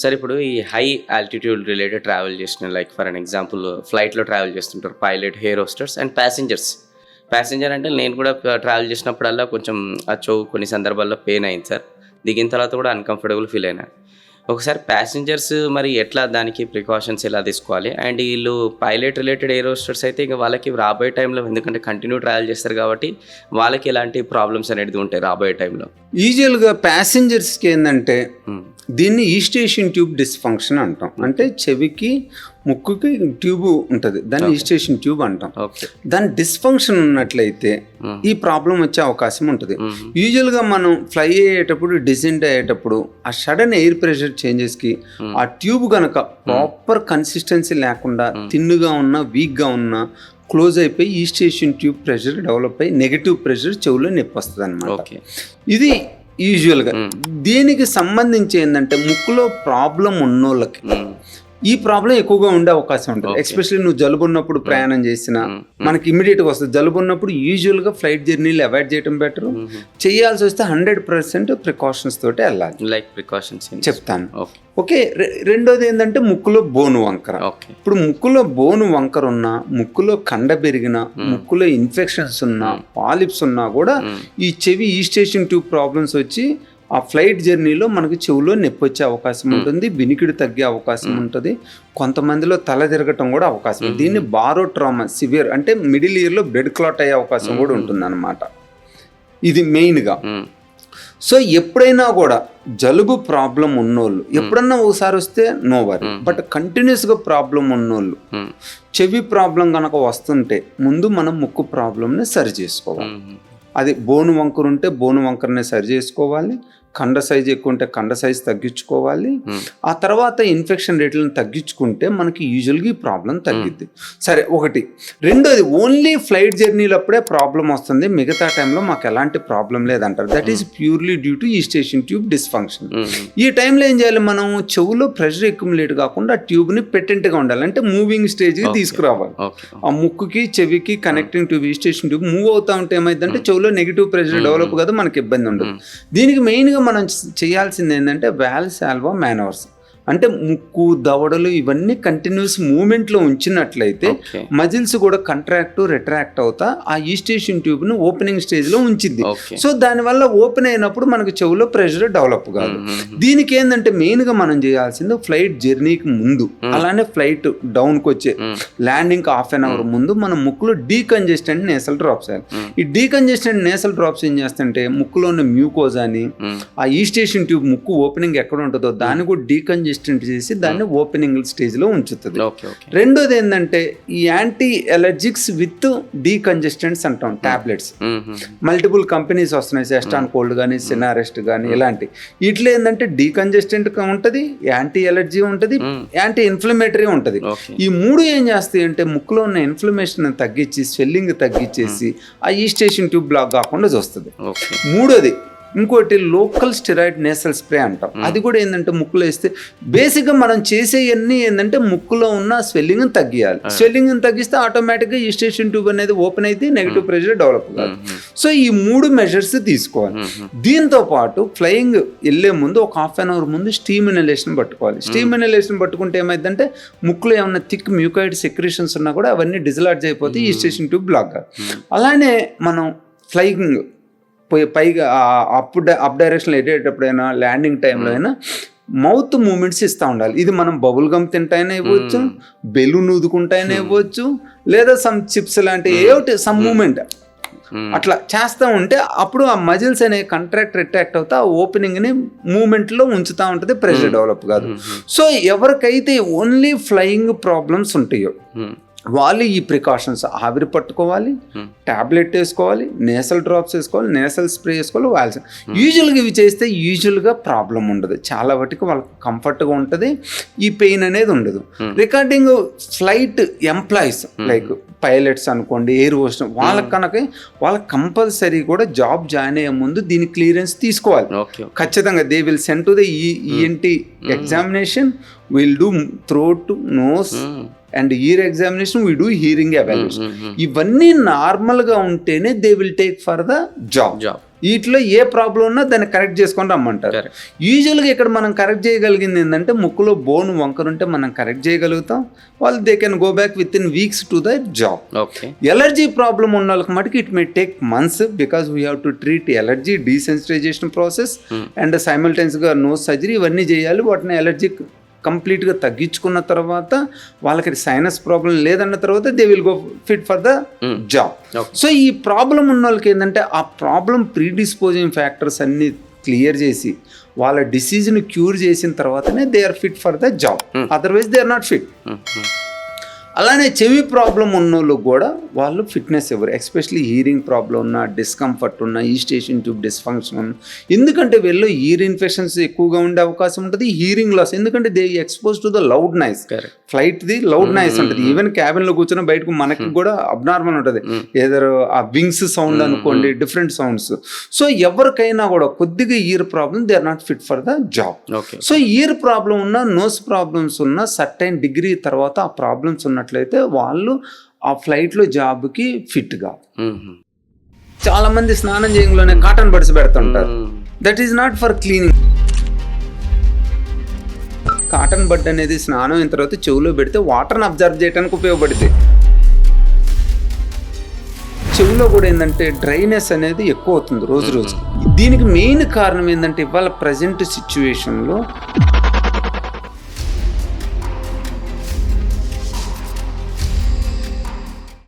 Sir ఇప్పుడు ఈ high altitude related travel చేసిన లైక్ ఫర్ అన్ ఎగ్జాంపుల్ ఫ్లైట్లో ట్రావెల్ చేస్తుంటారు pilot, air hostess and passengers. Passenger అంటే నేను కూడా ట్రావెల్ చేసినప్పుడల్లా కొంచెం ఆ చెవు కొన్ని సందర్భాల్లో పెయిన్ అయింది సార్. దిగిన తర్వాత కూడా అన్కంఫర్టబుల్ ఫీల్ అయినా. ఒకసారి ప్యాసింజర్స్ మరి ఎట్లా దానికి ప్రికాషన్స్ ఎలా తీసుకోవాలి? అండ్ వీళ్ళు పైలట్ రిలేటెడ్ ఎయిర్ హోస్టర్స్ అయితే ఇక వాళ్ళకి రాబోయే టైంలో ఎందుకంటే కంటిన్యూ ట్రావెల్ చేస్తారు కాబట్టి వాళ్ళకి ఎలాంటి ప్రాబ్లమ్స్ అనేది ఉంటాయి రాబోయే టైంలో? యూజువల్గా ప్యాసింజర్స్కి ఏంటంటే దీన్ని ఈస్టేషన్ ట్యూబ్ డిస్ఫంక్షన్ అంటాం. అంటే చెవికి ముక్కుకి ట్యూబ్ ఉంటుంది, దాన్ని ఈస్టేషన్ ట్యూబ్ అంటాం. దాని డిస్ఫంక్షన్ ఉన్నట్లయితే ఈ ప్రాబ్లం వచ్చే అవకాశం ఉంటుంది. యూజువల్గా మనం ఫ్లై అయ్యేటప్పుడు, డిసెంట్ అయ్యేటప్పుడు ఆ సడన్ ఎయిర్ ప్రెషర్ చేంజెస్కి ఆ ట్యూబ్ కనుక ప్రాపర్ కన్సిస్టెన్సీ లేకుండా తిన్నుగా ఉన్నా, వీక్గా ఉన్నా క్లోజ్ అయిపోయి ఈస్టేషన్ ట్యూబ్ ప్రెషర్ డెవలప్ అయ్యి నెగిటివ్ ప్రెషర్ చెవులో నొప్పి వస్తుంది అనమాట. ఇది యూజువల్గా దీనికి సంబంధించి ఏంటంటే ముక్కులో ప్రాబ్లం ఉన్నోళ్ళకి ఈ ప్రాబ్లం ఎక్కువగా ఉండే అవకాశం ఉంటుంది. ఎస్పెషల్లీ నువ్వు జలుబు ఉన్నప్పుడు ప్రయాణం చేసినా మనకి ఇమీడియట్గా వస్తుంది. జలుబు ఉన్నప్పుడు యూజువల్గా ఫ్లైట్ జర్నీలు అవాయిడ్ చేయడం బెటర్. చేయాల్సి వస్తే 100% ప్రికాషన్స్ తోటి వెళ్ళాలి. లైక్ ప్రికాషన్స్ చెప్తాను. ఓకే. రెండోది ఏంటంటే ముక్కులో బోను వంకర. ఇప్పుడు ముక్కులో బోను వంకర ఉన్నా, ముక్కులో కండ పెరిగినా, ముక్కులో ఇన్ఫెక్షన్స్ ఉన్నా, పాలిప్స్ ఉన్నా కూడా ఈ చెవి ఈస్టేషన్ ట్యూబ్ ప్రాబ్లమ్స్ వచ్చి ఆ ఫ్లైట్ జర్నీలో మనకి చెవులో నొప్పి వచ్చే అవకాశం ఉంటుంది, వినికిడి తగ్గే అవకాశం ఉంటుంది, కొంతమందిలో తల తిరగటం కూడా అవకాశం ఉంది. దీన్ని బారోట్రామా సివియర్ అంటే మిడిల్ ఇయర్లో బ్లడ్ క్లాట్ అయ్యే అవకాశం కూడా ఉంటుంది అన్నమాట. ఇది మెయిన్గా. సో ఎప్పుడైనా కూడా జలుబు ప్రాబ్లం ఉన్నోళ్ళు ఎప్పుడన్నా ఒకసారి వస్తే నో వరీ, బట్ కంటిన్యూస్గా ప్రాబ్లం ఉన్నోళ్ళు చెవి ప్రాబ్లం కనుక వస్తుంటే ముందు మనం ముక్కు ప్రాబ్లంని సరి చేసుకోవాలి. అది బోను వంకర ఉంటే బోను వంకరనే సరి చేసుకోవాలి, కండ సైజు ఎక్కువ ఉంటే కండ సైజు తగ్గించుకోవాలి. ఆ తర్వాత ఇన్ఫెక్షన్ రేట్లను తగ్గించుకుంటే మనకి యూజువల్గా ఈ ప్రాబ్లం తగ్గిద్ది. సరే, ఒకటి. రెండోది, ఓన్లీ ఫ్లైట్ జర్నీలప్పుడే ప్రాబ్లం వస్తుంది, మిగతా టైంలో మాకు ఎలాంటి ప్రాబ్లం లేదంటారు. That is purely due to ఈస్టేషన్ tube dysfunction. ఈ టైంలో ఏం చేయాలి? మనం చెవులో ప్రెషర్ అక్యుములేట్ కాకుండా ట్యూబ్ని పెటెంట్గా ఉండాలి, అంటే మూవింగ్ స్టేజ్కి తీసుకురావాలి. ఆ ముక్కుకి చెవికి కనెక్టింగ్ ట్యూబ్ ఈస్టేషన్ ట్యూబ్ మూవ్ అవుతా ఉంటే ఏమైందంటే చెవులో నెగిటివ్ ప్రెషర్ డెవలప్ కదా, మనకి ఇబ్బంది ఉండదు. దీనికి మెయిన్గా మనం చేయాల్సింది ఏంటంటే వాల్సాల్వా మేనవర్స్, అంటే ముక్కు దవడలు ఇవన్నీ కంటిన్యూస్ మూమెంట్లో ఉంచినట్లయితే మజిల్స్ కూడా కంట్రాక్ట్ రిట్రాక్ట్ అవుతా ఆ ఈస్టేషన్ ట్యూబ్ను ఓపెనింగ్ స్టేజ్లో ఉంచిద్ది. సో దానివల్ల ఓపెన్ అయినప్పుడు మనకు చెవులో ప్రెషర్ డెవలప్ కాదు. దీనికి ఏంటంటే మెయిన్గా మనం చేయాల్సింది ఫ్లైట్ జర్నీకి ముందు, అలానే ఫ్లైట్ డౌన్కి వచ్చే ల్యాండింగ్కి హాఫ్ అన్ అవర్ ముందు మనం ముక్కులో డీకంజెస్టెంట్ నేసల్ డ్రాప్స్ వేయాలి. ఈ డీకంజెస్టెంట్ నేసల్ డ్రాప్స్ ఏం చేస్తుంటే ముక్కులో ఉన్న మ్యూకోజాని, ఆ ఈస్టేషన్ ట్యూబ్ ముక్కు ఓపెనింగ్ ఎక్కడ ఉంటుందో దాన్ని కూడా డీకంజెస్ట్ చేసి దాన్ని ఓపెనింగ్ స్టేజ్ లో ఉంచుతుంది. రెండోది ఏంటంటే ఈ యాంటీ ఎలర్జిక్స్ విత్ డీకంజెస్టెంట్స్ అంటాం, టాబ్లెట్స్. మల్టిపుల్ కంపెనీస్ వస్తున్నాయి, సెస్టాన్ కోల్డ్ కానీ, సినారెస్ట్ కానీ, ఇలాంటి. వీటిలో ఏంటంటే డీకంజెస్టెంట్ ఉంటుంది, యాంటీ ఎలర్జీ ఉంటుంది, యాంటీ ఇన్ఫ్లమేటరీ ఉంటుంది. ఈ మూడు ఏం చేస్తాయి అంటే ముక్కులో ఉన్న ఇన్ఫ్లమేషన్ తగ్గించి స్వెల్లింగ్ తగ్గించేసి ఆ ఈస్టేషన్ ట్యూబ్ బ్లాక్ కాకుండా చూస్తుంది. మూడోది ఇంకోటి లోకల్ స్టెరాయిడ్ నేసల్ స్ప్రే అంటాం. అది కూడా ఏంటంటే ముక్కులో వేస్తే బేసిక్గా మనం చేసేవన్నీ ఏంటంటే ముక్కులో ఉన్న స్వెల్లింగ్ని తగ్గియాలి. స్వెల్లింగ్ని తగ్గిస్తే ఆటోమేటిక్గా ఈస్టేషన్ ట్యూబ్ అనేది ఓపెన్ అయితే నెగిటివ్ ప్రెషర్ డెవలప్ కాదు. సో ఈ 3 మెజర్స్ తీసుకోవాలి. దీంతో పాటు ఫ్లయింగ్ వెళ్ళే ముందు ఒక హాఫ్ అన్ అవర్ ముందు స్టీమ్ ఇన్హలేషన్ పట్టుకోవాలి. స్టీమ్ ఇన్హలేషన్ పట్టుకుంటే ఏమైందంటే ముక్కులో ఏమన్నా థిక్ మ్యూకాయిడ్ సెక్రేషన్స్ ఉన్నా కూడా అవన్నీ డిజలాడ్జ్ అయిపోతే ఈస్టేషన్ ట్యూబ్ బ్లాక్ కాదు. అలానే మనం ఫ్లయింగ్ పైగా అప్ డైరెక్షన్లో వెళ్ళేటప్పుడైనా ల్యాండింగ్ టైంలో అయినా మౌత్ మూమెంట్స్ ఇస్తూ ఉండాలి. ఇది మనం బబుల్ గమ్ తింటాయినా ఇవ్వచ్చు, బెలూన్ ఊదుకుంటాయినా ఇవ్వచ్చు, లేదా సమ్ చిప్స్ లాంటి ఏమిటి సమ్ మూమెంట్ అట్లా చేస్తూ ఉంటే అప్పుడు ఆ మజిల్స్ అనే కంట్రాక్ట్ రిట్రాక్ట్ అవుతా ఆ ఓపెనింగ్ని మూమెంట్లో ఉంచుతూ ఉంటుంది, ప్రెషర్ డెవలప్ కాదు. సో ఎవరికైతే ఓన్లీ ఫ్లయింగ్ ప్రాబ్లమ్స్ ఉంటాయో వాళ్ళు ఈ ప్రికాషన్స్ ఆవిరి పట్టుకోవాలి, ట్యాబ్లెట్ వేసుకోవాలి, నేసల్ డ్రాప్స్ వేసుకోవాలి, నేసల్ స్ప్రే వేసుకోవాలి. వాల్స్ యూజువల్గా ఇవి చేస్తే యూజువల్గా ప్రాబ్లం ఉండదు, చాలా వాటికి వాళ్ళకి కంఫర్ట్గా ఉంటుంది, ఈ పెయిన్ అనేది ఉండదు. Recording flight employees like pilots అనుకోండి, ఎయిర్ హోస్ట్, వాళ్ళకి కనుక వాళ్ళకి కంపల్సరీ కూడా జాబ్ జాయిన్ అయ్యే ముందు దీని క్లియరెన్స్ తీసుకోవాలి ఖచ్చితంగా. They will send to the ENT examination, will do throat, nose and ear examination, we do hearing evaluation. ఇవన్నీ నార్మల్గా ఉంటేనే they will take for the job. వీటిలో ఏ ప్రాబ్లం ఉన్నా దాన్ని కరెక్ట్ చేసుకొని రమ్మంటారు. యూజువల్గా ఇక్కడ మనం కరెక్ట్ చేయగలిగింది ఏంటంటే ముక్కులో బోన్ వంకరుంటే మనం కరెక్ట్ చేయగలుగుతాం. వాళ్ళు they can go back within weeks to the job. Allergy problem ఉన్న వాళ్ళకి మటుకు it may take months because we have to treat allergy, desensitization process and సైమల్టైన్స్గా నోస్ సర్జరీ ఇవన్నీ చేయాలి. వాటిని ఎలర్జీ కంప్లీట్గా తగ్గించుకున్న తర్వాత వాళ్ళకి సైనస్ ప్రాబ్లం లేదన్న తర్వాత they will go fit for the job. So ఈ ప్రాబ్లం ఉన్న వాళ్ళకి ఏంటంటే ఆ ప్రాబ్లం ప్రీడిస్పోజింగ్ ఫ్యాక్టర్స్ అన్ని క్లియర్ చేసి వాళ్ళ డిసీజ్ని క్యూర్ చేసిన తర్వాతనే they are fit for the job, otherwise they are not fit. అలానే చెవి ప్రాబ్లం ఉన్న వాళ్ళు కూడా వాళ్ళు ఫిట్నెస్ ఎవరు, ఎస్పెషలీ హీరింగ్ ప్రాబ్లం ఉన్న, డిస్కంఫర్ట్ ఉన్న, ఈస్టేషన్ ట్యూబ్ డిస్ఫంక్షన్ ఉన్న, ఎందుకంటే వీళ్ళు ఇయర్ ఇన్ఫెక్షన్స్ ఎక్కువగా ఉండే అవకాశం ఉంటుంది. హీరింగ్ లాస్ ఎందుకంటే they expose to the loud noise, ఫ్లైట్ది లౌడ్ నాయిస్ ఉంటుంది. ఈవెన్ క్యాబిన్లో కూర్చొని బయటకు మనకి కూడా అబ్నార్మల్ ఉంటుంది, ఏదో ఆ వింగ్స్ సౌండ్ అనుకోండి, డిఫరెంట్ సౌండ్స్. సో ఎవరికైనా కూడా కొద్దిగా ear problem they are not fit for the job. So ear problem ఉన్న, నోస్ ప్రాబ్లమ్స్ ఉన్న సర్టైన్ డిగ్రీ తర్వాత ఆ ప్రాబ్లమ్స్ ఉన్నట్లయితే వాళ్ళు ఆ ఫ్లైట్లో జాబ్కి ఫిట్గా. చాలా మంది స్నానం చేయడంలోనే కాటన్ బడ్స్ పెడుతుంటారు. That is not for cleaning. Cotton bud అనేది స్నానం అయిన తర్వాత చెవులో పెడితే వాటర్ని అబ్జర్వ్ చేయడానికి ఉపయోగపడుతుంది. చెవులో కూడా ఏంటంటే డ్రైనెస్ అనేది ఎక్కువ అవుతుంది రోజు రోజు. దీనికి మెయిన్ కారణం ఏంటంటే ఇవాళ ప్రజెంట్ సిచ్యువేషన్లో